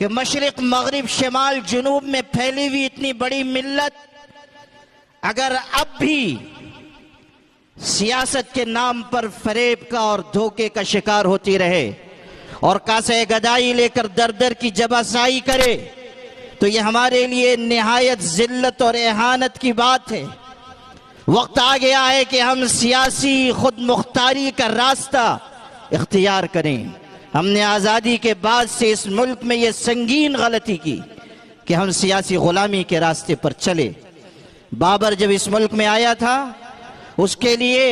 कि मशरिक मगरिब शिमाल जुनूब में फैली हुई इतनी बड़ी मिल्लत अगर अब भी सियासत के नाम पर फरेब का और धोखे का शिकार होती रहे और कासे गदाई लेकर दर दर की जबासाई करे, तो ये हमारे लिए निहायत जिल्लत और एहानत की बात है। वक्त आ गया है कि हम सियासी खुद मुख्तारी का रास्ता इख्तियार करें। हमने आज़ादी के बाद से इस मुल्क में ये संगीन गलती की कि हम सियासी गुलामी के रास्ते पर चले। बाबर जब इस मुल्क में आया था, उसके लिए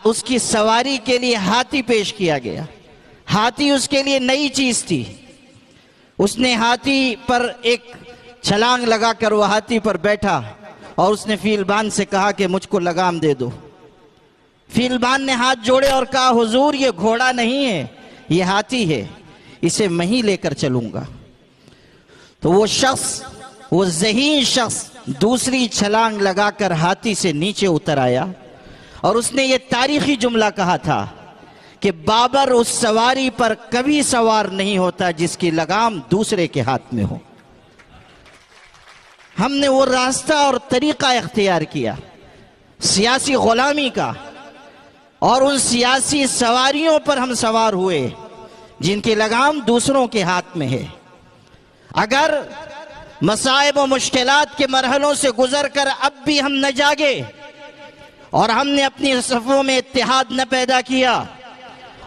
उसकी सवारी के लिए हाथी पेश किया गया। हाथी उसके लिए नई चीज थी। उसने हाथी पर एक छलांग लगाकर वो हाथी पर बैठा और उसने फीलबान से कहा कि मुझको लगाम दे दो। फीलबान ने हाथ जोड़े और कहा, हुजूर ये घोड़ा नहीं है, ये हाथी है, इसे मैं ही लेकर चलूंगा। तो वो शख्स, वो ज़हीन शख्स दूसरी छलांग लगाकर हाथी से नीचे उतर आया और उसने ये तारीखी जुमला कहा था कि बाबर उस सवारी पर कभी सवार नहीं होता जिसकी लगाम दूसरे के हाथ में हो। हमने वो रास्ता और तरीका इख्तियार किया सियासी गुलामी का, और उन सियासी सवारियों पर हम सवार हुए जिनकी लगाम दूसरों के हाथ में है। अगर मसाइब और मुश्किलात के मरहलों से गुजर कर अब भी हम न जागे और हमने अपनी सफ़ों में इत्तेहाद न पैदा किया,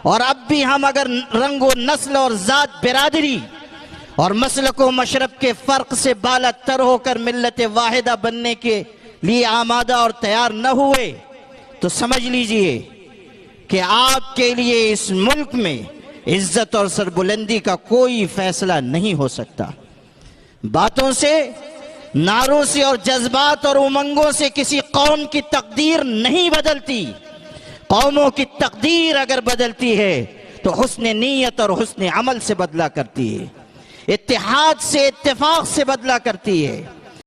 और अब भी हम अगर रंग व नस्ल और ज़ात बिरादरी और मसलक व मशरब के फ़र्क से बाला तर होकर मिल्लत वाहिदा बनने के लिए आमादा और तैयार न हुए, तो समझ लीजिए कि आपके लिए इस मुल्क में इज्जत और सरबुलंदी का कोई फैसला नहीं हो सकता। बातों से, नारों से और जज्बात और उमंगों से किसी कौम की तकदीर नहीं बदलती। कौमों की तकदीर अगर बदलती है तो हुस्न नीयत और हुस्न अमल से बदला करती है, इत्तेहाद से, इत्तेफाक से बदला करती है।